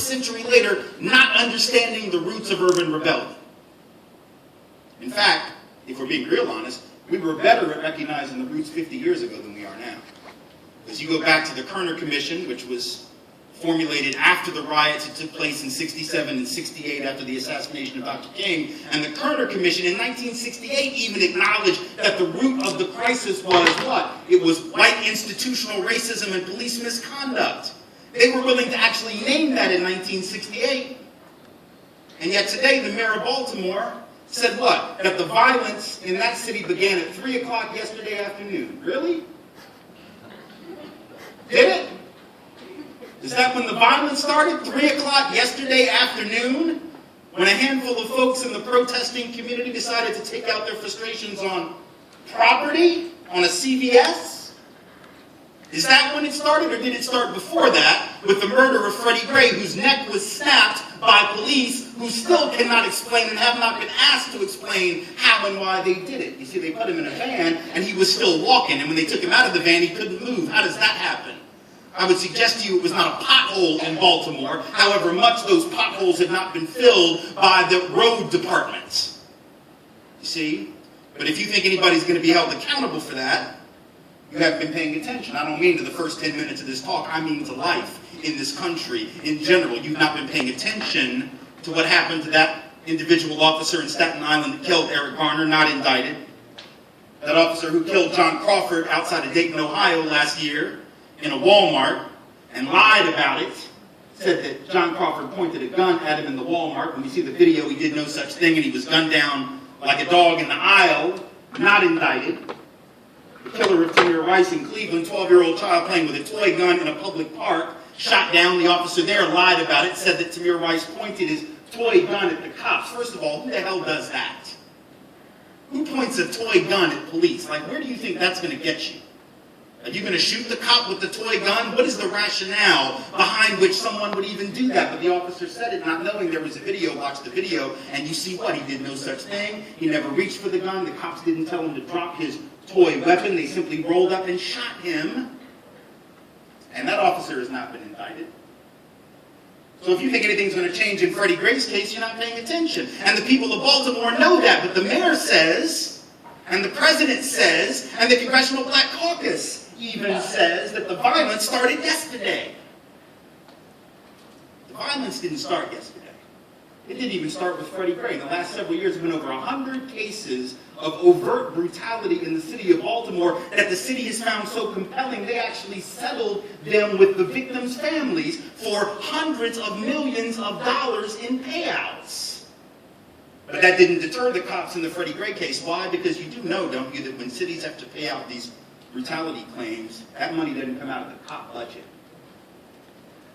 century later, not understanding the roots of urban rebellion. In fact, if we're being real honest, we were better at recognizing the roots 50 years ago than we are now. As you go back to the Kerner Commission, which was formulated after the riots that took place in 67 and 68 after the assassination of Dr. King, and the Kerner Commission in 1968 even acknowledged that the root of the crisis was what? It was white institutional racism and police misconduct. They were willing to actually name that in 1968. And yet today, the mayor of Baltimore said what? That the violence in that city began at 3 o'clock yesterday afternoon. Really? Did it? Is that when the violence started? 3 o'clock yesterday afternoon? When a handful of folks in the protesting community decided to take out their frustrations on property, on a CVS? Is that when it started, or did it start before that with the murder of Freddie Gray, whose neck was snapped by police who still cannot explain and have not been asked to explain how and why they did it? You see, they put him in a van and he was still walking, and when they took him out of the van, he couldn't move. How does that happen? I would suggest to you it was not a pothole in Baltimore, however much those potholes had not been filled by the road departments. You see? But if you think anybody's going to be held accountable for that, you haven't been paying attention. I don't mean to the first 10 minutes of this talk. I mean to life in this country in general. You've not been paying attention to what happened to that individual officer in Staten Island that killed Eric Garner, not indicted. That officer who killed John Crawford outside of Dayton, Ohio last year in a Walmart and lied about it. Said that John Crawford pointed a gun at him in the Walmart. When you see the video, he did no such thing, and he was gunned down like a dog in the aisle, not indicted. The killer of Tamir Rice in Cleveland, 12-year-old child playing with a toy gun in a public park, shot down. The officer there lied about it, said that Tamir Rice pointed his toy gun at the cops. First of all, who the hell does that? Who points a toy gun at police? Like, where do you think that's going to get you? Are you going to shoot the cop with the toy gun? What is the rationale behind which someone would even do that? But the officer said it, not knowing there was a video. Watch the video, and you see what? He did no such thing. He never reached for the gun. The cops didn't tell him to drop his toy weapon. They simply rolled up and shot him. And that officer has not been indicted. So if you think anything's going to change in Freddie Gray's case, you're not paying attention. And the people of Baltimore know that. But the mayor says, and the president says, and the Congressional Black Caucus even says that the violence started yesterday. The violence didn't start yesterday. It didn't even start with Freddie Gray. In the last several years, there have been over 100 cases of overt brutality in the city of Baltimore that the city has found so compelling, they actually settled them with the victims' families for hundreds of millions of dollars in payouts. But that didn't deter the cops in the Freddie Gray case. Why? Because you do know, don't you, that when cities have to pay out these brutality claims, that money doesn't come out of the cop budget.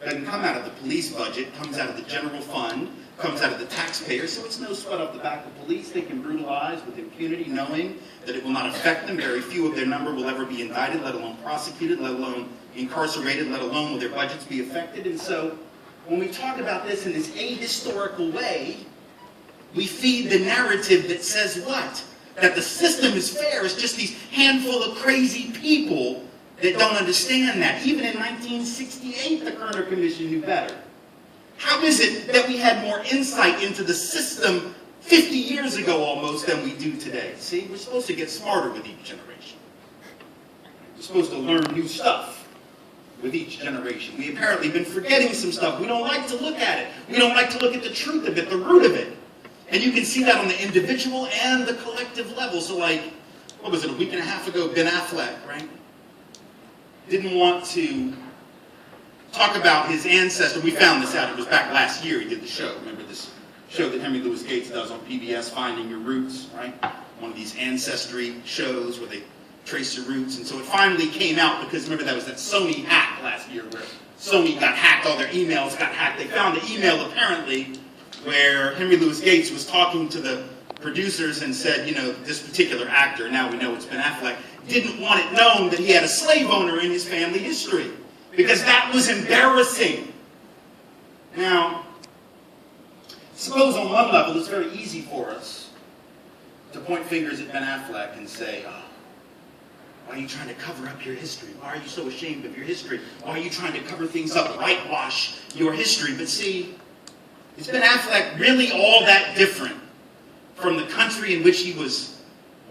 It doesn't come out of the police budget. It comes out of the general fund, comes out of the taxpayer, so it's no sweat off the back of police. They can brutalize with impunity, knowing that it will not affect them. Very few of their number will ever be indicted, let alone prosecuted, let alone incarcerated, let alone will their budgets be affected. And so when we talk about this in this ahistorical way, we feed the narrative that says what? That the system is fair. It's just these handful of crazy people that don't understand that. Even in 1968, the Kerner Commission knew better. How is it that we had more insight into the system 50 years ago almost than we do today? See, we're supposed to get smarter with each generation. We're supposed to learn new stuff with each generation. We've apparently been forgetting some stuff. We don't like to look at it. We don't like to look at the truth of it, the root of it. And you can see that on the individual and the collective level. So like, what was it, a week and a half ago, Ben Affleck, right? Didn't want to talk about his ancestor. We found this out. It was back last year he did the show. Remember this show that Henry Louis Gates does on PBS, Finding Your Roots, right? One of these ancestry shows where they trace your roots. And so it finally came out because remember that was that Sony hack last year where Sony got hacked, all their emails got hacked. They found an email apparently where Henry Louis Gates was talking to the producers and said, you know, this particular actor, now we know it's Ben Affleck, didn't want it known that he had a slave owner in his family history because that was embarrassing. Now, suppose on one level it's very easy for us to point fingers at Ben Affleck and say, oh, Why are you trying to cover up your history? Why are you so ashamed of your history? Why are you trying to cover things up, whitewash your history? But see, is Ben Affleck really all that different from the country in which he was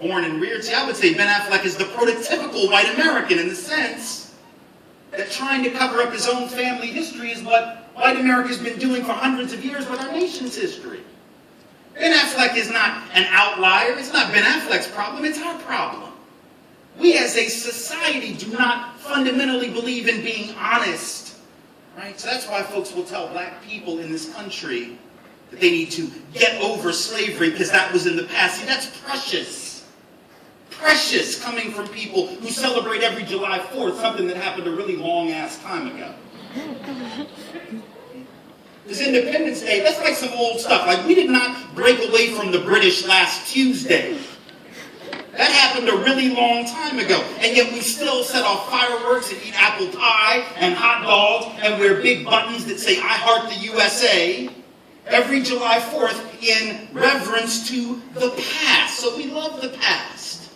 born and reared? See, I would say Ben Affleck is the prototypical white American in the sense that trying to cover up his own family history is what white America's been doing for hundreds of years with our nation's history. Ben Affleck is not an outlier. It's not Ben Affleck's problem. It's our problem. We as a society do not fundamentally believe in being honest. Right? So that's why folks will tell black people in this country that they need to get over slavery because that was in the past. See, that's precious. Precious coming from people who celebrate every July 4th, something that happened a really long-ass time ago. This Independence Day, that's like some old stuff. Like, we did not break away from the British last Tuesday. That happened a really long time ago. And yet we still set off fireworks and eat apple pie and hot dogs and wear big buttons that say, "I heart the USA," every July 4th in reverence to the past. So we love the past.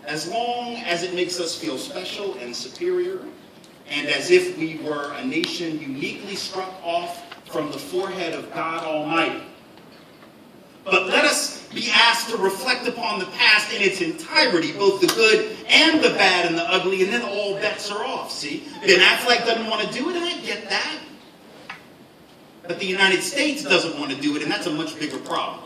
As long as it makes us feel special and superior, and as if we were a nation uniquely struck off from the forehead of God Almighty. But let us be asked to reflect upon the past in its entirety, both the good and the bad and the ugly, and then all bets are off, see? Ben Affleck doesn't want to do it, and I get that. But the United States doesn't want to do it, and that's a much bigger problem.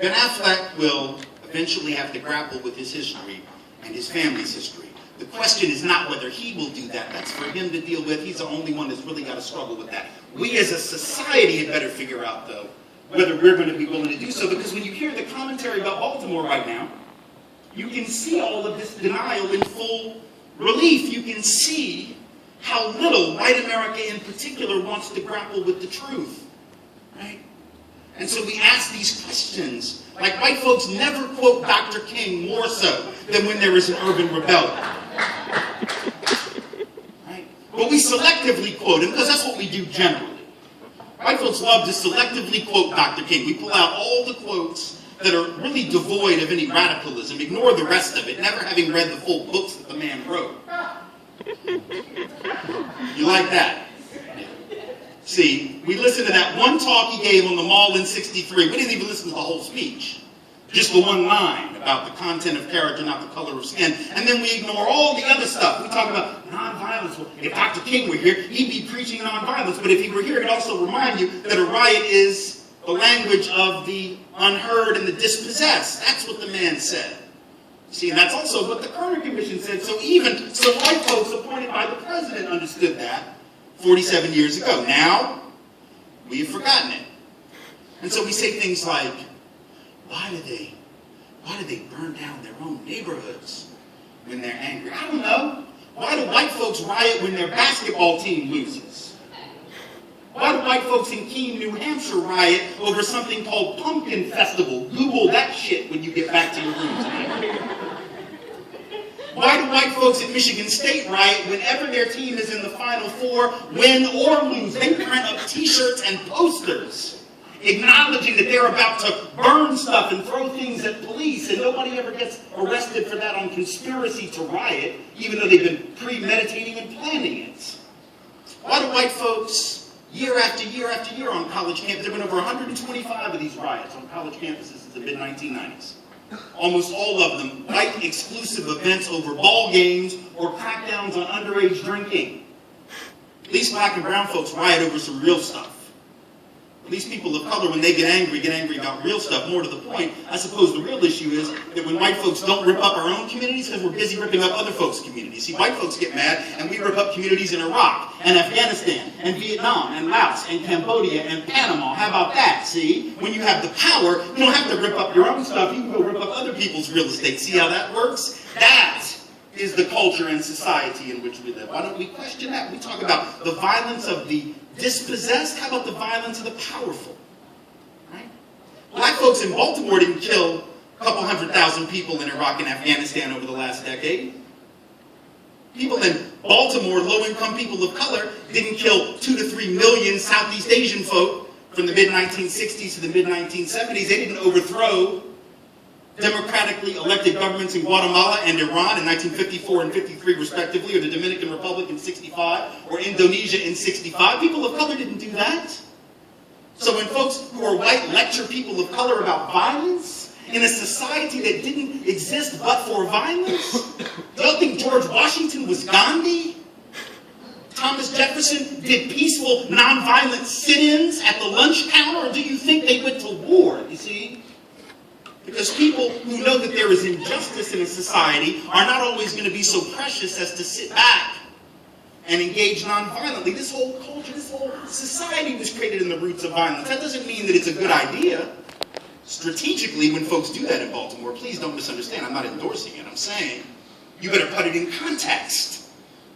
Ben Affleck will eventually have to grapple with his history and his family's history. The question is not whether he will do that. That's for him to deal with. He's the only one that's really got to struggle with that. We as a society had better figure out, though, whether we're going to be willing to do so. Because when you hear the commentary about Baltimore right now, you can see all of this denial in full relief. You can see how little white America in particular wants to grapple with the truth. Right? And so we ask these questions. Like, white folks never quote Dr. King more so than when there is an urban rebellion. Right? But we selectively quote him because that's what we do generally. White folks love to selectively quote Dr. King. We pull out all the quotes that are really devoid of any radicalism, ignore the rest of it, never having read the full books that the man wrote. You like that? See, we listened to that one talk he gave on the Mall in '63. We didn't even listen to the whole speech. Just the one line about the content of character, not the color of skin. And then we ignore all the other stuff. We talk about nonviolence. Well, if Dr. King were here, he'd be preaching nonviolence. But if he were here, he'd also remind you that a riot is the language of the unheard and the dispossessed. That's what the man said. See, and that's also what the Kerner Commission said. So even some white folks appointed by the president understood that 47 years ago. Now, we've forgotten it. And so we say things like, why do they burn down their own neighborhoods when they're angry? I don't know. Why do white folks riot when their basketball team loses? Why do white folks in Keene, New Hampshire riot over something called Pumpkin Festival? Google that shit when you get back to your room tonight. Why do white folks at Michigan State riot whenever their team is in the Final Four, win or lose? They print up t-shirts and posters acknowledging that they're about to burn stuff and throw things at police, and nobody ever gets arrested for that on conspiracy to riot, even though they've been premeditating and planning it. Why do white folks, year after year after year on college campuses, there have been over 125 of these riots on college campuses since the mid-1990s. Almost all of them white exclusive events over ball games or crackdowns on underage drinking. At least black and brown folks riot over some real stuff. At least people of color, when they get angry about real stuff. More to the point, I suppose the real issue is that when white folks don't rip up our own communities, because we're busy ripping up other folks' communities. See, white folks get mad, and we rip up communities in Iraq, and Afghanistan, and Vietnam, and Laos, and Cambodia, and Panama. How about that, see? When you have the power, you don't have to rip up your own stuff. You can go rip up other people's real estate. See how that works? That is the culture and society in which we live. Why don't we question that? We talk about the violence of the dispossessed. How about the violence of the powerful? Right? Black folks in Baltimore didn't kill a couple 100,000 people in Iraq and Afghanistan over the last decade. People in Baltimore, low-income people of color, didn't kill 2 to 3 million Southeast Asian folk from the mid-1960s to the mid-1970s. They didn't overthrow democratically elected governments in Guatemala and Iran in 1954 and 53 respectively, or the Dominican Republic in 65, or Indonesia in 65. People of color didn't do that. So when folks who are white lecture people of color about violence in a society that didn't exist but for violence, do y'all think George Washington was Gandhi? Thomas Jefferson did peaceful, nonviolent sit-ins at the lunch counter, or do you think they went to war, you see? Because people who know that there is injustice in a society are not always going to be so precious as to sit back and engage nonviolently. This whole culture, this whole society was created in the roots of violence. That doesn't mean that it's a good idea. Strategically, when folks do that in Baltimore, please don't misunderstand. I'm not endorsing it. I'm saying you better put it in context.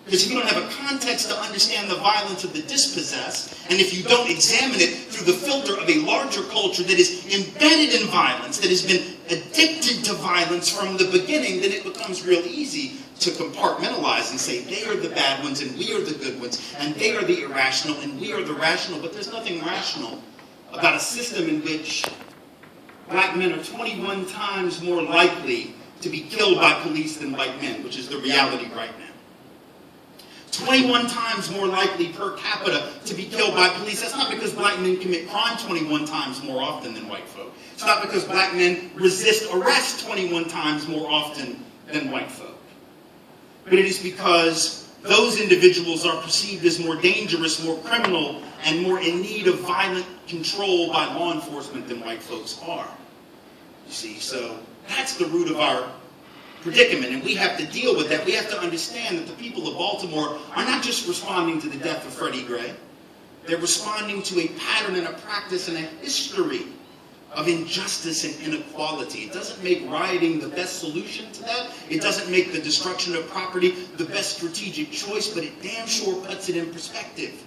Because if you don't have a context to understand the violence of the dispossessed, and if you don't examine it through the filter of a larger culture that is embedded in violence, that has been addicted to violence from the beginning, then it becomes real easy to compartmentalize and say they are the bad ones and we are the good ones, and they are the irrational and we are the rational. But there's nothing rational about a system in which black men are 21 times more likely to be killed by police than white men, which is the reality right now. 21 times more likely per capita to be killed by police. That's not because black men commit crime 21 times more often than white folk. It's not because black men resist arrest 21 times more often than white folk. But it is because those individuals are perceived as more dangerous, more criminal, and more in need of violent control by law enforcement than white folks are. You see, so that's the root of our predicament, and we have to deal with that. We have to understand that the people of Baltimore are not just responding to the death of Freddie Gray. They're responding to a pattern and a practice and a history of injustice and inequality. It doesn't make rioting the best solution to that. It doesn't make the destruction of property the best strategic choice, but it damn sure puts it in perspective.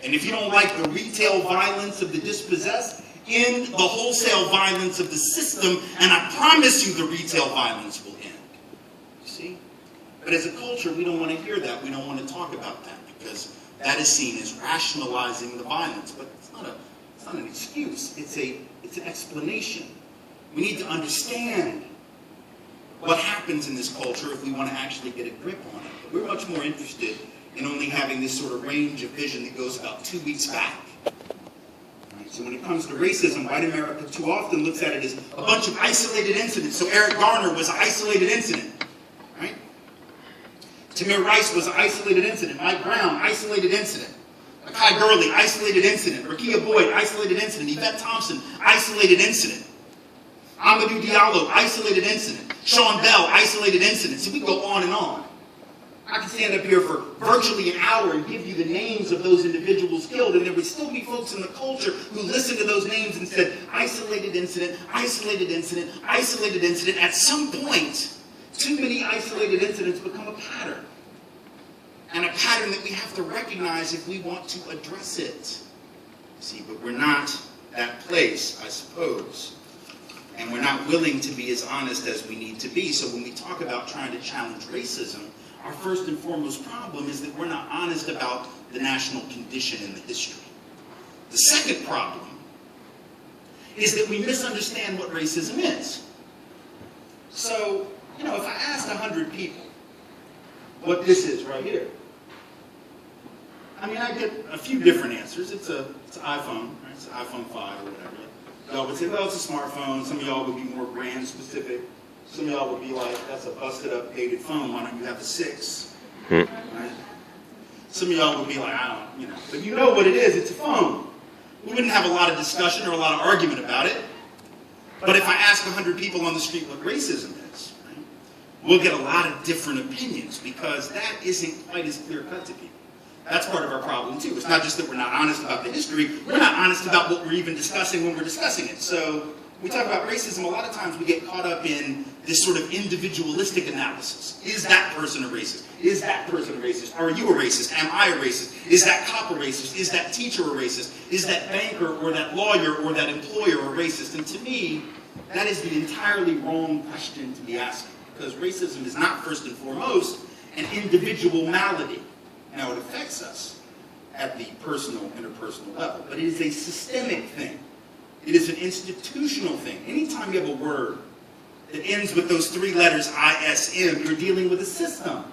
And if you don't like the retail violence of the dispossessed, end the wholesale violence of the system, and I promise you the retail violence will end. You see? But as a culture, we don't want to hear that. We don't want to talk about that because that is seen as rationalizing the violence. But it's not an excuse. It's an explanation. We need to understand what happens in this culture if we want to actually get a grip on it. But we're much more interested in only having this sort of range of vision that goes about 2 weeks back. So when it comes to racism, white America too often looks at it as a bunch of isolated incidents. So Eric Garner was an isolated incident, right? Tamir Rice was an isolated incident. Mike Brown, isolated incident. Akai Gurley, isolated incident. Rakia Boyd, isolated incident. Yvette Thompson, isolated incident. Amadou Diallo, isolated incident. Sean Bell, isolated incident. So we go on and on. I could stand up here for virtually an hour and give you the names of those individuals killed, and there would still be folks in the culture who listened to those names and said, isolated incident, isolated incident, isolated incident. At some point, too many isolated incidents become a pattern. And a pattern that we have to recognize if we want to address it. See, but we're not that place, I suppose. And we're not willing to be as honest as we need to be. So when we talk about trying to challenge racism, our first and foremost problem is that we're not honest about the national condition in the history. The second problem is that we misunderstand what racism is. So, if I asked 100 people what this is right here, I get a few different answers. It's an iPhone, right? It's an iPhone 5 or whatever. Y'all would say, well, it's a smartphone. Some of y'all would be more brand specific. Some of y'all would be like, that's a busted up, dated phone. Why don't you have a 6? Right? Some of y'all would be like, I don't, But you know what it is. It's a phone. We wouldn't have a lot of discussion or a lot of argument about it. But if I ask 100 people on the street what racism is, right, we'll get a lot of different opinions because that isn't quite as clear cut to people. That's part of our problem, too. It's not just that we're not honest about the history. We're not honest about what we're even discussing when we're discussing it. So we talk about racism, a lot of times we get caught up in this sort of individualistic analysis. Is that person a racist? Is that person a racist? Are you a racist? Am I a racist? Is that cop a racist? Is that teacher a racist? Is that banker or that lawyer or that employer a racist? And to me, that is the entirely wrong question to be asking. Because racism is not first and foremost an individual malady. Now, it affects us at the personal, interpersonal level, but it is a systemic thing. It is an institutional thing. Anytime you have a word that ends with those three letters, ISM, you're dealing with a system.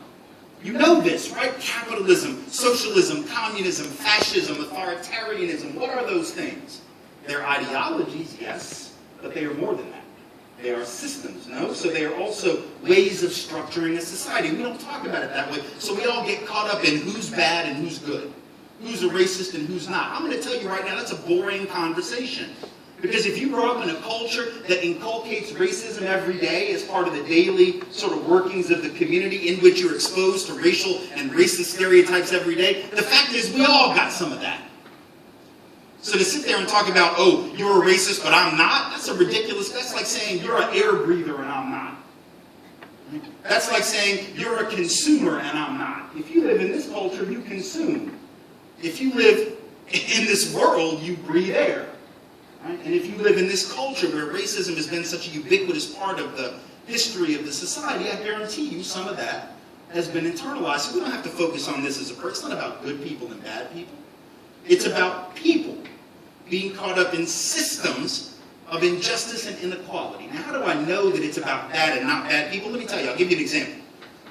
You know this, right? Capitalism, socialism, communism, fascism, authoritarianism. What are those things? They're ideologies, yes, but they are more than that. They are systems, no? So they are also ways of structuring a society. We don't talk about it that way, so we all get caught up in who's bad and who's good, who's a racist and who's not. I'm going to tell you right now, that's a boring conversation. Because if you grow up in a culture that inculcates racism every day as part of the daily sort of workings of the community in which you're exposed to racial and racist stereotypes every day, the fact is we all got some of that. So to sit there and talk about, oh, you're a racist, but I'm not, that's that's like saying you're an air breather and I'm not. That's like saying you're a consumer and I'm not. If you live in this culture, you consume. If you live in this world, you breathe air. Right? And if you live in this culture where racism has been such a ubiquitous part of the history of the society, I guarantee you some of that has been internalized. So we don't have to focus on this as a person. It's not about good people and bad people. It's about people being caught up in systems of injustice and inequality. Now, how do I know that it's about bad and not bad people? Let me tell you, I'll give you an example.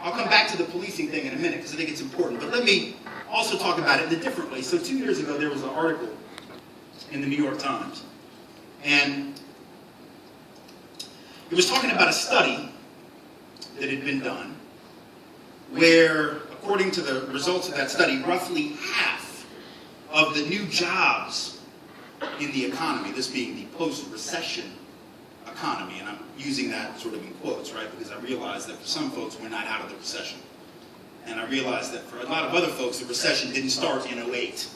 I'll come back to the policing thing in a minute because I think it's important. But let me also talk about it in a different way. So 2 years ago, there was an article in the New York Times. And it was talking about a study that had been done where, according to the results of that study, roughly half of the new jobs in the economy, this being the post-recession economy, and I'm using that sort of in quotes, right, because I realize that for some folks we're not out of the recession. And I realize that for a lot of other folks the recession didn't start in '08.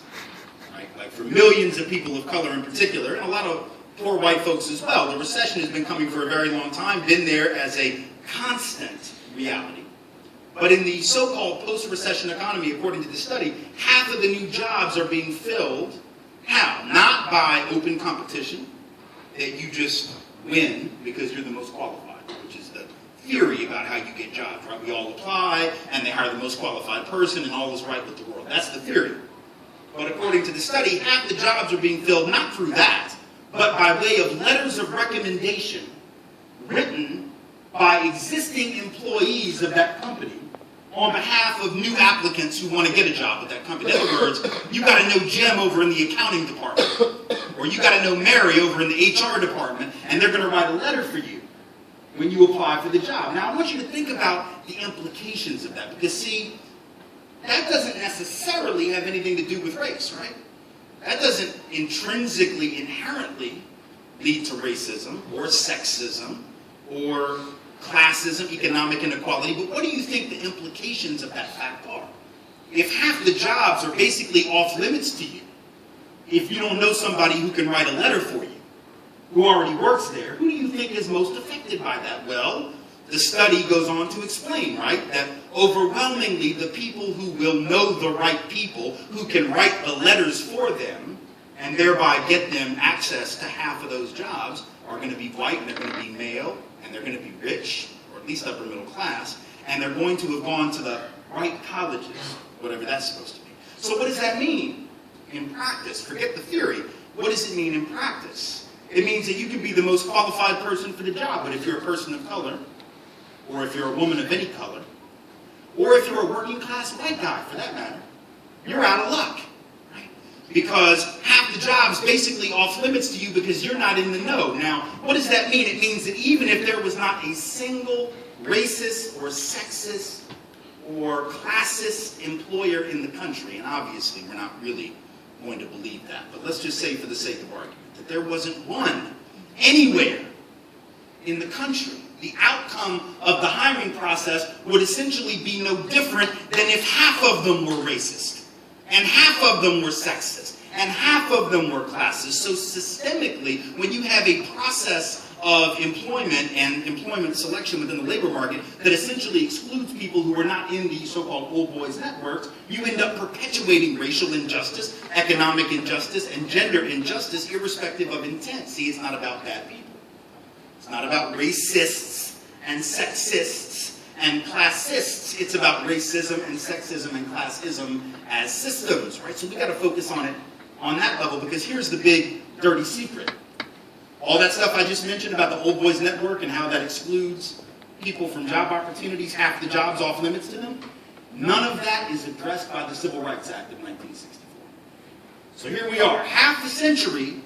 Right? Like for millions of people of color in particular, and a lot of poor white folks as well, the recession has been coming for a very long time, been there as a constant reality. But in the so-called post-recession economy, according to the study, half of the new jobs are being filled. How? Not by open competition, that you just win because you're the most qualified, which is the theory about how you get jobs, right? We all apply, and they hire the most qualified person, and all is right with the world. That's the theory. But according to the study, half the jobs are being filled not through that, but by way of letters of recommendation written by existing employees of that company on behalf of new applicants who want to get a job with that company. In other words, you got to know Jim over in the accounting department, or you got to know Mary over in the HR department, and they're going to write a letter for you when you apply for the job. Now, I want you to think about the implications of that, because see, that doesn't necessarily have anything to do with race, right? That doesn't intrinsically, inherently lead to racism or sexism or classism, economic inequality. But what do you think the implications of that fact are? If half the jobs are basically off limits to you, if you don't know somebody who can write a letter for you, who already works there, who do you think is most affected by that? Well, the study goes on to explain, right, that overwhelmingly the people who will know the right people, who can write the letters for them, and thereby get them access to half of those jobs, are going to be white, and they're going to be male, and they're going to be rich, or at least upper middle class, and they're going to have gone to the right colleges, whatever that's supposed to be. So what does that mean in practice? Forget the theory. What does it mean in practice? It means that you can be the most qualified person for the job, but if you're a person of color, or if you're a woman of any color, or if you're a working class white guy, for that matter, you're out of luck, right? Because half the job's basically off limits to you because you're not in the know. Now, what does that mean? It means that even if there was not a single racist or sexist or classist employer in the country, and obviously we're not really going to believe that, but let's just say for the sake of argument, that there wasn't one anywhere in the country, the outcome of the hiring process would essentially be no different than if half of them were racist, and half of them were sexist, and half of them were classist. So systemically, when you have a process of employment and employment selection within the labor market that essentially excludes people who are not in the so-called old boys networks, you end up perpetuating racial injustice, economic injustice, and gender injustice irrespective of intent. See, it's not about bad people. It's not about racists and sexists and classists. It's about racism and sexism and classism as systems, right? So we got to focus on it on that level, because here's the big dirty secret. All that stuff I just mentioned about the Old Boys Network and how that excludes people from job opportunities, half the jobs off limits to them, none of that is addressed by the Civil Rights Act of 1964. So here we are, half a century,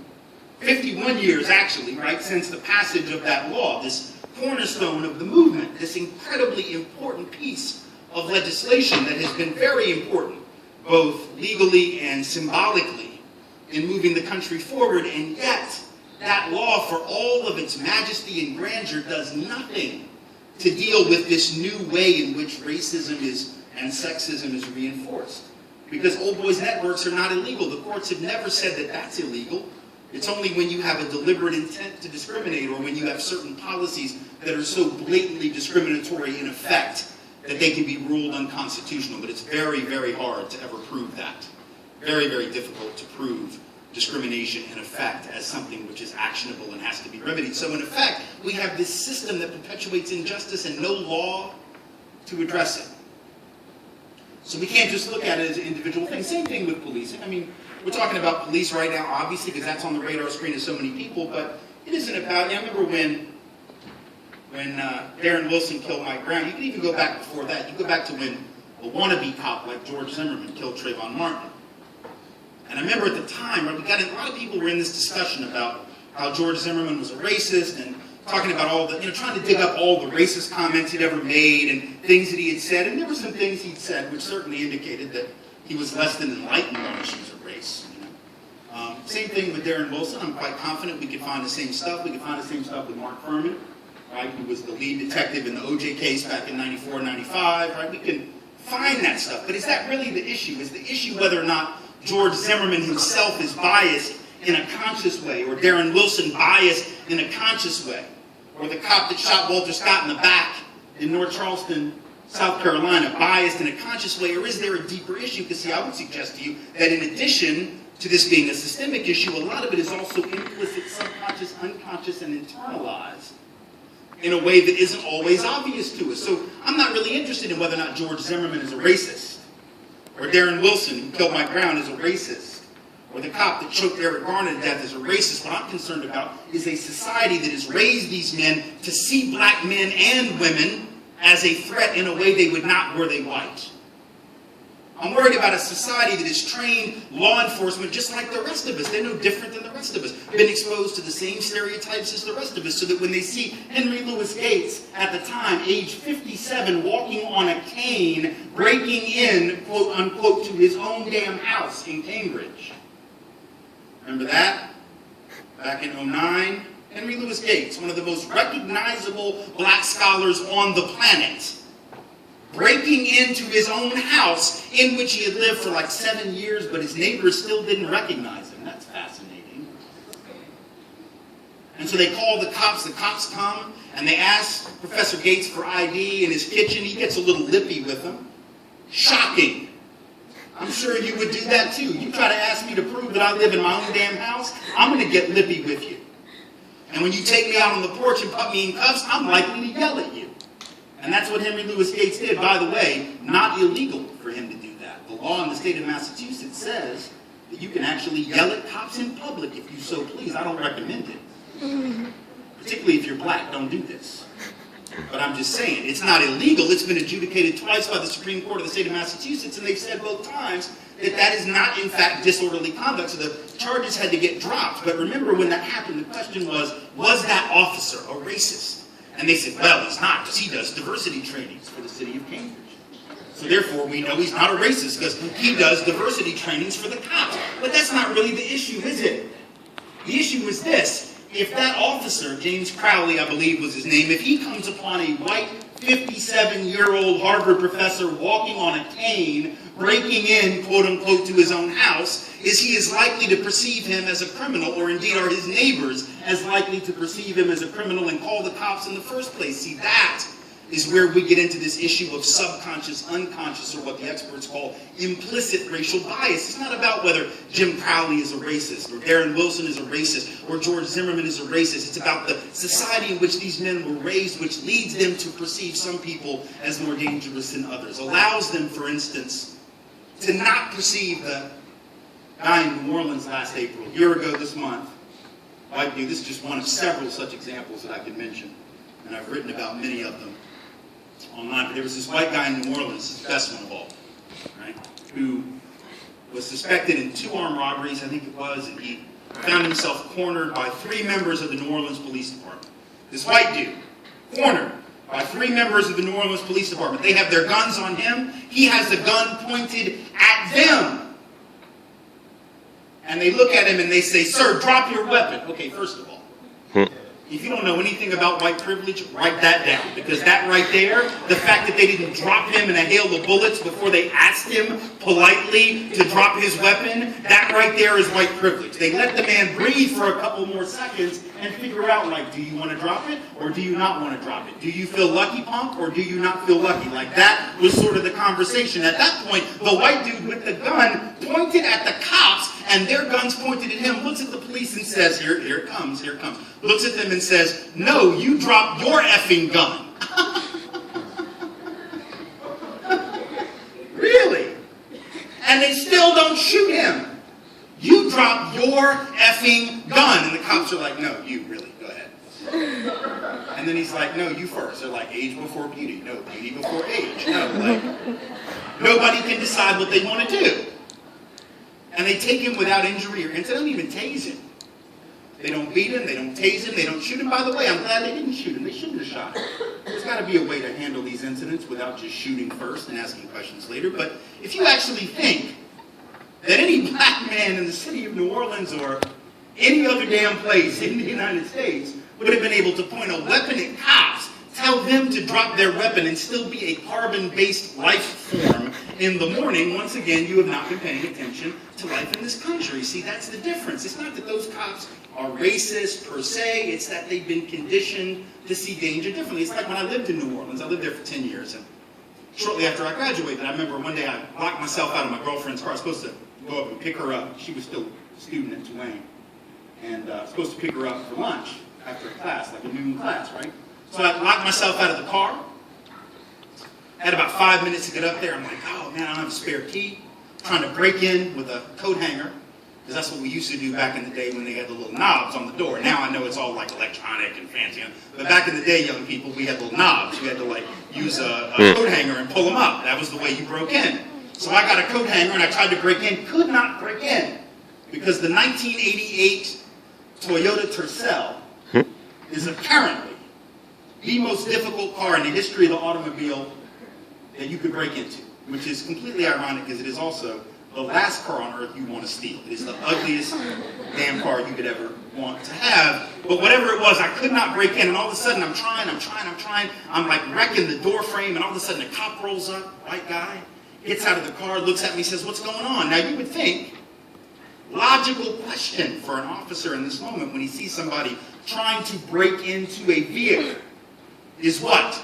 51 years actually, right, since the passage of that law, this cornerstone of the movement, this incredibly important piece of legislation that has been very important, both legally and symbolically, in moving the country forward, and yet that law, for all of its majesty and grandeur, does nothing to deal with this new way in which racism and sexism is reinforced. Because Old Boys Networks are not illegal. The courts have never said that that's illegal. It's only when you have a deliberate intent to discriminate, or when you have certain policies that are so blatantly discriminatory in effect that they can be ruled unconstitutional. But it's very, very hard to ever prove that. Very, very difficult to prove discrimination in effect as something which is actionable and has to be remedied. So in effect, we have this system that perpetuates injustice and no law to address it. So we can't just look at it as an individual thing. Same thing with policing. I mean, we're talking about police right now, obviously, because that's on the radar screen of so many people, but it isn't about, I remember when Darren Wilson killed Mike Brown. You can even go back before that. You go back to when a wannabe cop like George Zimmerman killed Trayvon Martin. And I remember at the time, right, a lot of people were in this discussion about how George Zimmerman was a racist and talking about all the, trying to dig up all the racist comments he'd ever made and things that he had said. And there were some things he'd said which certainly indicated that he was less than enlightened on issues of race. Same thing with Darren Wilson. I'm quite confident we could find the same stuff. We could find the same stuff with Mark Furman, right, who was the lead detective in the OJ case back in 94, 95, right? We can find that stuff. But is that really the issue? Is the issue whether or not George Zimmerman himself is biased in a conscious way, or Darren Wilson biased in a conscious way, or the cop that shot Walter Scott in the back in North Charleston, South Carolina, biased in a conscious way, or is there a deeper issue? Because see, I would suggest to you that in addition to this being a systemic issue, a lot of it is also implicit, subconscious, unconscious, and internalized in a way that isn't always obvious to us. So I'm not really interested in whether or not George Zimmerman is a racist, or Darren Wilson, who killed Mike Brown, is a racist, or the cop that choked Eric Garner to death is a racist. What I'm concerned about is a society that has raised these men to see black men and women as a threat in a way they would not were they white. I'm worried about a society that has trained law enforcement just like the rest of us. They're no different than the rest of us. Been exposed to the same stereotypes as the rest of us, so that when they see Henry Louis Gates, at the time, age 57, walking on a cane, breaking in, quote unquote, to his own damn house in Cambridge. Remember that? Back in 2009? Henry Louis Gates, one of the most recognizable black scholars on the planet, breaking into his own house in which he had lived for like 7 years, but his neighbors still didn't recognize him. That's fascinating. And so they call the cops come, and they ask Professor Gates for ID in his kitchen. He gets a little lippy with them. Shocking. I'm sure you would do that too. You try to ask me to prove that I live in my own damn house, I'm going to get lippy with you. And when you take me out on the porch and put me in cuffs, I'm likely to yell at you. And that's what Henry Louis Gates did. By the way, not illegal for him to do that. The law in the state of Massachusetts says that you can actually yell at cops in public if you so please. I don't recommend it. Particularly if you're black, don't do this. But I'm just saying, it's not illegal. It's been adjudicated twice by the Supreme Court of the state of Massachusetts, and they've said both times that that is not, in fact, disorderly conduct. So the charges had to get dropped. But remember, when that happened, the question was that officer a racist? And they said, well, he's not, because he does diversity trainings for the city of Cambridge. So therefore, we know he's not a racist, because he does diversity trainings for the cops. But that's not really the issue, is it? The issue is this. If that officer, James Crowley, I believe was his name, if he comes upon a white 57-year-old Harvard professor walking on a cane, breaking in, quote-unquote, to his own house, is he as likely to perceive him as a criminal, or indeed are his neighbors as likely to perceive him as a criminal and call the cops in the first place? See, that is where we get into this issue of subconscious, unconscious, or what the experts call implicit racial bias. It's not about whether Jim Crowley is a racist, or Darren Wilson is a racist, or George Zimmerman is a racist. It's about the society in which these men were raised, which leads them to perceive some people as more dangerous than others. Allows them, for instance, to not perceive the guy in New Orleans last April, a year ago this month, white dude. This is just one of several such examples that I could mention. And I've written about many of them online. But there was this white guy in New Orleans, this is the best one of all, right, who was suspected in 2 armed robberies, I think it was, and he found himself cornered by 3 members of the New Orleans Police Department. This white dude, cornered by 3 members of the New Orleans Police Department. They have their guns on him. He has a gun pointed at them. And they look at him and they say, "Sir, drop your weapon." Okay, first of all, if you don't know anything about white privilege, write that down. Because that right there, the fact that they didn't drop him in a hail of bullets before they asked him politely to drop his weapon, that right there is white privilege. They let the man breathe for a couple more seconds and figure out, like, do you want to drop it or do you not want to drop it? Do you feel lucky, punk, or do you not feel lucky? Like, that was sort of the conversation. At that point, the white dude with the gun pointed at the cops and their guns pointed at him, looks at the police and says, here it comes. Looks at them and says, "No, you drop your effing gun." Really? And they still don't shoot him. "You drop your effing gun." And the cops are like, "No, you really, go ahead." And then he's like, "No, you first." They're like, "Age before beauty." "No, beauty before age." No, like, nobody can decide what they want to do. And they take him without injury or incident. They don't even tase him. They don't beat him, they don't tase him, they don't shoot him. By the way, I'm glad they didn't shoot him. They shouldn't have shot him. There's got to be a way to handle these incidents without just shooting first and asking questions later. But if you actually think that any black man in the city of New Orleans or any other damn place in the United States would have been able to point a weapon at cops, tell them to drop their weapon, and still be a carbon-based life form in the morning, once again, you have not been paying attention to life in this country. See, that's the difference. It's not that those cops are racist per se, it's that they've been conditioned to see danger differently. It's like when I lived in New Orleans. I lived there for 10 years, and shortly after I graduated, I remember one day I locked myself out of my girlfriend's car. I was supposed to go up and pick her up. She was still a student at Tulane, and I was supposed to pick her up for lunch after a class, like a noon class, right? So I locked myself out of the car. I had about 5 minutes to get up there. I'm like, oh man, I don't have a spare key. I'm trying to break in with a coat hanger, because that's what we used to do back in the day when they had the little knobs on the door. Now I know it's all like electronic and fancy. But back in the day, young people, we had little knobs. You had to like use a coat hanger and pull them up. That was the way you broke in. So I got a coat hanger and I tried to break in. Could not break in, because the 1988 Toyota Tercel is apparently the most difficult car in the history of the automobile that you could break into, which is completely ironic because it is also the last car on earth you want to steal. It is the ugliest damn car you could ever want to have. But whatever it was, I could not break in, and all of a sudden I'm trying. I'm like wrecking the door frame, and all of a sudden a cop rolls up, white guy, gets out of the car, looks at me, says, "What's going on?" Now you would think, logical question for an officer in this moment when he sees somebody trying to break into a vehicle is what?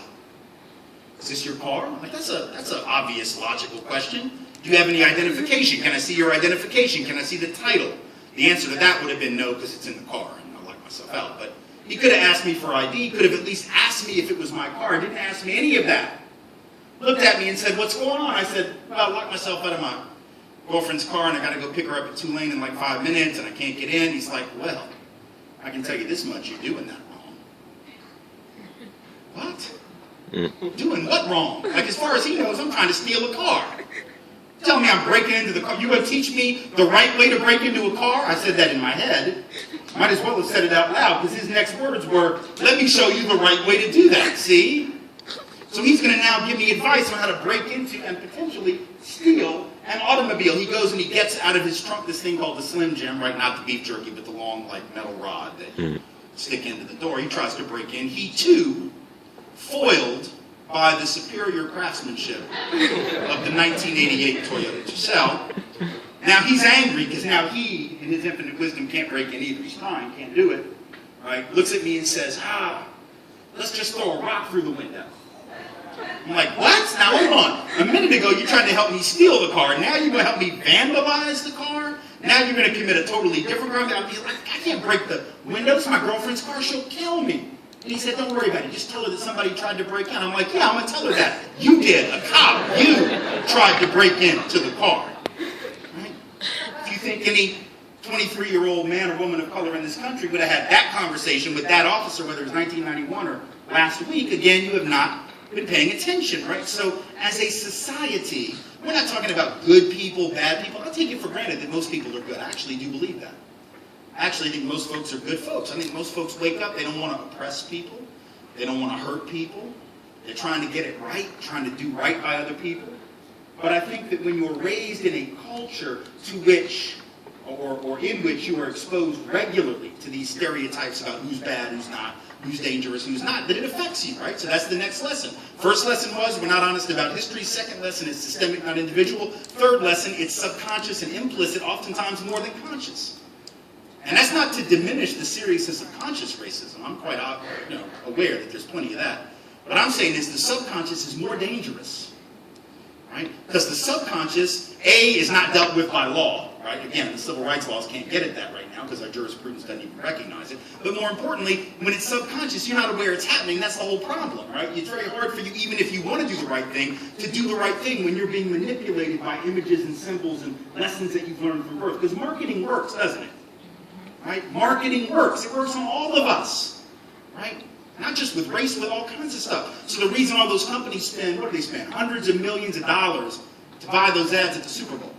Is this your car? I'm like, that's an obvious logical question. Do you have any identification? Can I see your identification? Can I see the title? The answer to that would have been no, because it's in the car, and I locked myself out. But he could have asked me for ID, could have at least asked me if it was my car. He didn't ask me any of that. Looked at me and said, "What's going on?" I said, "Well, I locked myself out of my girlfriend's car, and I got to go pick her up at Tulane in like 5 minutes, and I can't get in." He's like, "Well, I can tell you this much, you're doing that wrong." What? Doing what wrong? Like, as far as he knows, I'm trying to steal a car. Tell me I'm breaking into the car. You going to teach me the right way to break into a car? I said that in my head. Might as well have said it out loud, because his next words were, "Let me show you the right way to do that, see?" So he's going to now give me advice on how to break into and potentially steal an automobile. He goes and he gets out of his trunk this thing called the Slim Jim, right? Not the beef jerky, but the long, like, metal rod that you stick into the door. He tries to break in. He, too, foiled by the superior craftsmanship of the 1988 Toyota Tercel. Now he's angry because now he, in his infinite wisdom, can't break in either. He's trying, can't do it. Right? Looks at me and says, let's just throw a rock through the window. I'm like, what? Now hold on. A minute ago you tried to help me steal the car. Now you're going to help me vandalize the car? Now you're going to commit a totally different crime? I can't break the window. It's my girlfriend's car. She'll kill me. And he said, "Don't worry about it. Just tell her that somebody tried to break in." I'm like, "Yeah, I'm going to tell her that. You did. A cop. You tried to break into the car." Right? If you think any 23-year-old man or woman of color in this country would have had that conversation with that officer, whether it was 1991 or last week, again, you have not been paying attention, right? So as a society, we're not talking about good people, bad people. I take it for granted that most people are good. I actually do believe that. I actually think most folks are good folks. I think most folks wake up, they don't want to oppress people. They don't want to hurt people. They're trying to get it right, trying to do right by other people. But I think that when you're raised in a culture to which, or in which you are exposed regularly to these stereotypes about who's bad, who's not, who's dangerous, who's not, that it affects you, right? So that's the next lesson. First lesson was we're not honest about history. Second lesson is systemic, not individual. Third lesson, it's subconscious and implicit, oftentimes more than conscious. And that's not to diminish the seriousness of conscious racism. I'm quite aware that there's plenty of that. What I'm saying is the subconscious is more dangerous, right? Because the subconscious, A, is not dealt with by law, right? Again, the civil rights laws can't get at that right now because our jurisprudence doesn't even recognize it. But more importantly, when it's subconscious, you're not aware it's happening. That's the whole problem, right? It's very hard for you, even if you want to do the right thing, to do the right thing when you're being manipulated by images and symbols and lessons that you've learned from birth. Because marketing works, doesn't it? Right? Marketing works. It works on all of us, right? Not just with race, with all kinds of stuff. So the reason all those companies spend, what do they spend? Hundreds of millions of dollars to buy those ads at the Super Bowl.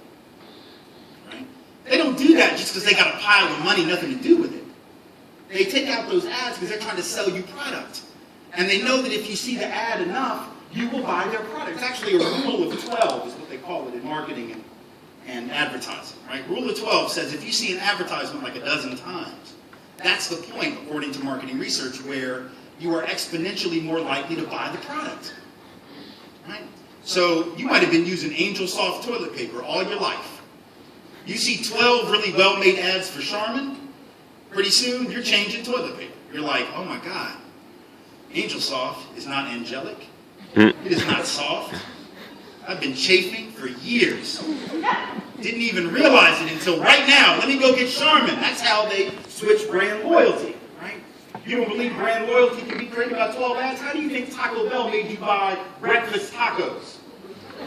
Right? They don't do that just because they got a pile of money, nothing to do with it. They take out those ads because they're trying to sell you product. And they know that if you see the ad enough, you will buy their product. It's actually a rule of 12 is what they call it in marketing and advertising. Right? Rule of 12 says if you see an advertisement like a dozen times, that's the point, according to marketing research, where you are exponentially more likely to buy the product. Right? So you might have been using Angel Soft toilet paper all your life. You see 12 really well-made ads for Charmin, pretty soon you're changing toilet paper. You're like, oh my God, Angel Soft is not angelic. It is not soft. I've been chafing for years. Didn't even realize it until right now. Let me go get Charmin. That's how they switch brand loyalty. You don't believe brand loyalty can be created by 12 ads? How do you think Taco Bell made you buy breakfast tacos?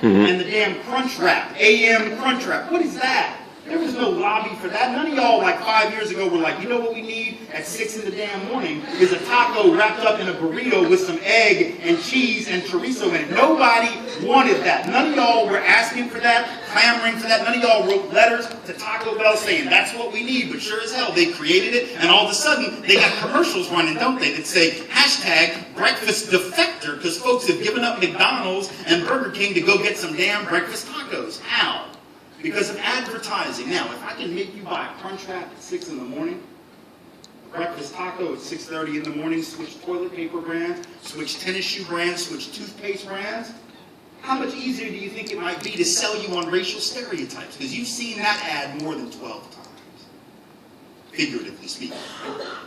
And the damn Crunch Wrap, AM Crunch Wrap? What is that? There was no lobby for that. None of y'all like 5 years ago were like, you know what we need at 6 in the damn morning is a taco wrapped up in a burrito with some egg and cheese and chorizo in it. Nobody wanted that. None of y'all were asking for that, clamoring for that. None of y'all wrote letters to Taco Bell saying that's what we need. But sure as hell, they created it, and all of a sudden they got commercials running, don't they, that say hashtag breakfast defector because folks have given up McDonald's and Burger King to go get some damn breakfast tacos. How? Because of advertising. Now, if I can make you buy a Crunch Wrap at 6 in the morning, a breakfast taco at 6:30 in the morning, switch toilet paper brands, switch tennis shoe brands, switch toothpaste brands, how much easier do you think it might be to sell you on racial stereotypes? Because you've seen that ad more than 12 times, figuratively speaking.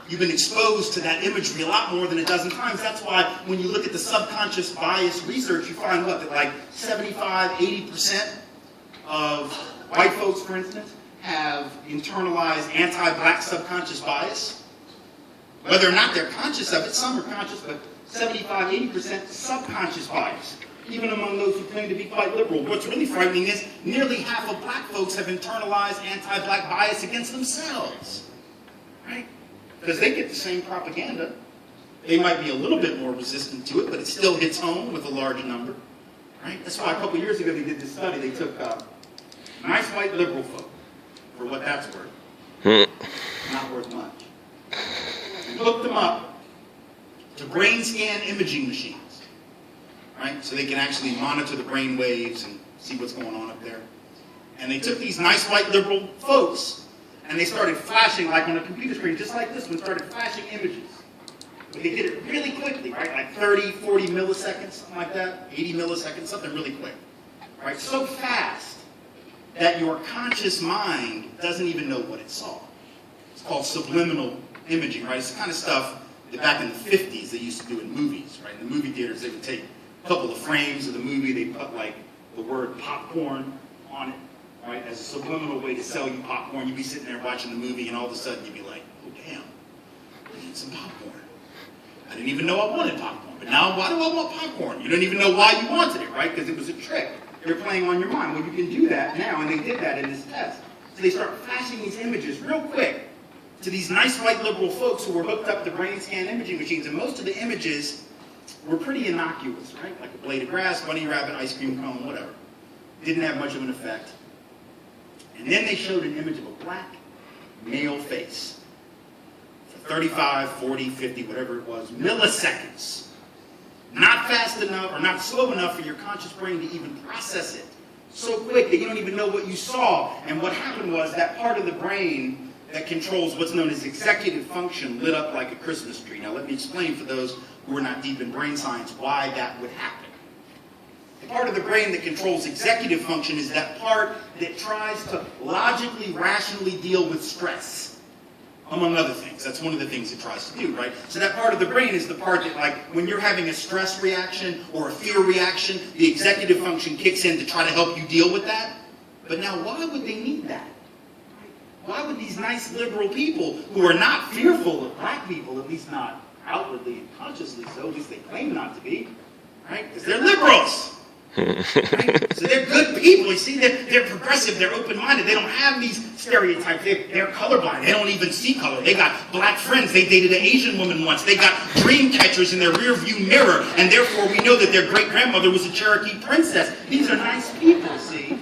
You've been exposed to that imagery a lot more than a dozen times. That's why when you look at the subconscious bias research, you find what, that like 75, 80% of white folks, for instance, have internalized anti-black subconscious bias. Whether or not they're conscious of it, some are conscious, but 75, 80% subconscious bias, even among those who claim to be quite liberal. What's really frightening is nearly half of black folks have internalized anti-black bias against themselves. Right? Because they get the same propaganda. They might be a little bit more resistant to it, but it still hits home with a large number. Right? That's why a couple years ago they did this study. They took nice white liberal folk, for what that's worth, not worth much, and hooked them up to brain scan imaging machines, right? So they can actually monitor the brain waves and see what's going on up there. And they took these nice white liberal folks and they started flashing, like on a computer screen, just like this one, started flashing images. But they did it really quickly, right? Like 30, 40 milliseconds, something like that, 80 milliseconds, something really quick, right? So fast that your conscious mind doesn't even know what it saw. It's called subliminal imaging, right? It's the kind of stuff that back in the 50s they used to do in movies, right? In the movie theaters, they would take a couple of frames of the movie, they put like the word popcorn on it, right? As a subliminal way to sell you popcorn. You'd be sitting there watching the movie and all of a sudden you'd be like, oh damn, I need some popcorn. I didn't even know I wanted popcorn, but now why do I want popcorn? You don't even know why you wanted it, right? Because it was a trick. They're playing on your mind. Well, you can do that now, and they did that in this test. So they start flashing these images real quick to these nice white liberal folks who were hooked up to brain scan imaging machines, and most of the images were pretty innocuous, right? Like a blade of grass, bunny rabbit, ice cream cone, whatever. Didn't have much of an effect. And then they showed an image of a black male face for 35, 40, 50, whatever it was, milliseconds. Not fast enough or not slow enough for your conscious brain to even process it. So quick that you don't even know what you saw. And what happened was that part of the brain that controls what's known as executive function lit up like a Christmas tree. Now let me explain for those who are not deep in brain science why that would happen. The part of the brain that controls executive function is that part that tries to logically, rationally deal with stress, among other things. That's one of the things it tries to do, right? So that part of the brain is the part that, like, when you're having a stress reaction or a fear reaction, the executive function kicks in to try to help you deal with that. But now, why would they need that? Why would these nice liberal people, who are not fearful of black people, at least not outwardly and consciously so, at least they claim not to be, right? Because they're liberals. Right? So they're good people. You see, they're progressive, they're open-minded. They don't have these stereotypes. They're colorblind. They don't even see color. They got black friends. They dated an Asian woman once. They got dream catchers in their rearview mirror, and therefore we know that their great-grandmother was a Cherokee princess. These are nice people, see?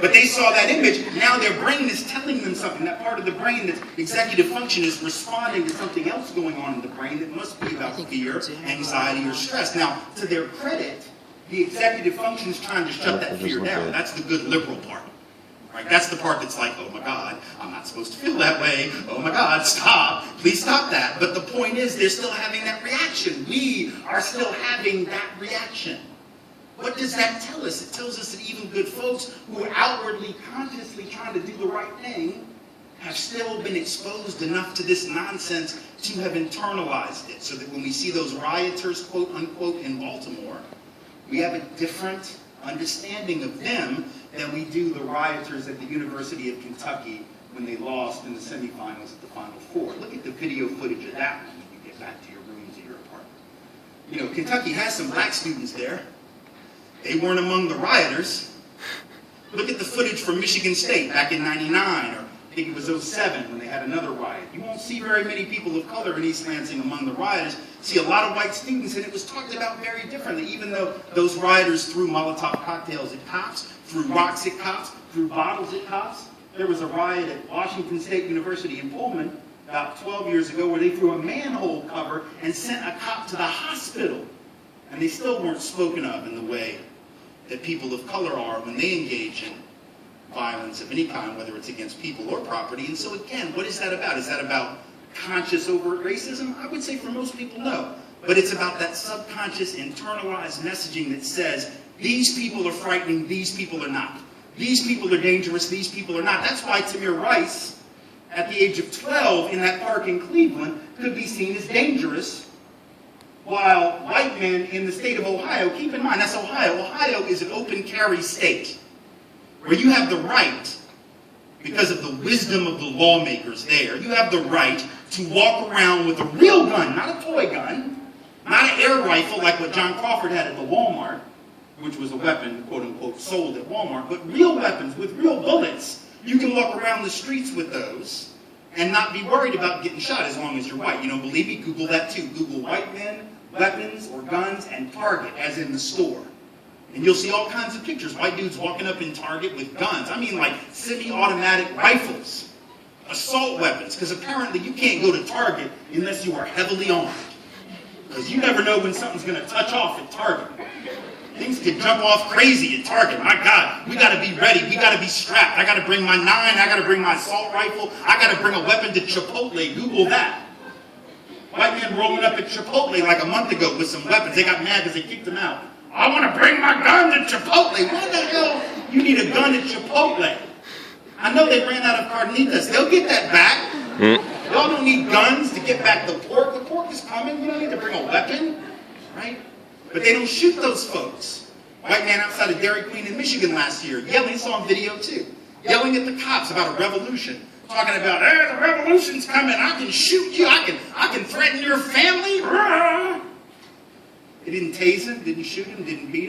But they saw that image. Now their brain is telling them something. That part of the brain that's executive function is responding to something else going on in the brain that must be about fear, anxiety, or stress. Now, to their credit, the executive function is trying to shut that fear down. That's the good liberal part. Right? That's the part that's like, oh my God, I'm not supposed to feel that way. Oh my God, stop. Please stop that. But the point is, they're still having that reaction. We are still having that reaction. What does that tell us? It tells us that even good folks who are outwardly, consciously trying to do the right thing have still been exposed enough to this nonsense to have internalized it. So that when we see those rioters, quote unquote, in Baltimore, we have a different understanding of them than we do the rioters at the University of Kentucky when they lost in the semifinals at the Final Four. Look at the video footage of that one when you get back to your rooms or your apartment. You know, Kentucky has some black students there. They weren't among the rioters. Look at the footage from Michigan State back in '99, or I think it was '07 when they had another riot. You won't see very many people of color in East Lansing among the rioters. See a lot of white students, and it was talked about very differently, even though those rioters threw Molotov cocktails at cops, threw rocks at cops, threw bottles at cops. There was a riot at Washington State University in Pullman about 12 years ago where they threw a manhole cover and sent a cop to the hospital. And they still weren't spoken of in the way that people of color are when they engage in violence of any kind, whether it's against people or property. And so again, what is that about? Is that about conscious overt racism? I would say for most people, no. But it's about that subconscious, internalized messaging that says, these people are frightening, these people are not. These people are dangerous, these people are not. That's why Tamir Rice, at the age of 12 in that park in Cleveland, could be seen as dangerous, while white men in the state of Ohio, keep in mind, that's Ohio. Ohio is an open carry state where you have the right, because of the wisdom of the lawmakers there, you have the right to walk around with a real gun, not a toy gun, not an air rifle like what John Crawford had at the Walmart, which was a weapon, quote unquote, sold at Walmart, but real weapons with real bullets. You can walk around the streets with those and not be worried about getting shot as long as you're white. You don't believe me? Google that too. Google white men, weapons, or guns, and Target, as in the store. And you'll see all kinds of pictures. White dudes walking up in Target with guns. I mean like semi-automatic rifles, assault weapons, because apparently you can't go to Target unless you are heavily armed. Because you never know when something's going to touch off at Target. Things can jump off crazy at Target. My God, we got to be ready. We got to be strapped. I got to bring my 9. I got to bring my assault rifle. I got to bring a weapon to Chipotle. Google that. White men rolling up at Chipotle like a month ago with some weapons. They got mad because they kicked them out. I want to bring my gun to Chipotle. Why the hell you need a gun at Chipotle? I know they ran out of carnitas. They'll get that back. Y'all don't need guns to get back the pork. The pork is coming. You don't need to bring a weapon, right? But they don't shoot those folks. White man outside of Dairy Queen in Michigan last year, yelling, it's on video too, yelling at the cops about a revolution. Talking about, hey, the revolution's coming, I can shoot you, I can threaten your family. They didn't tase him, didn't shoot him, didn't beat him.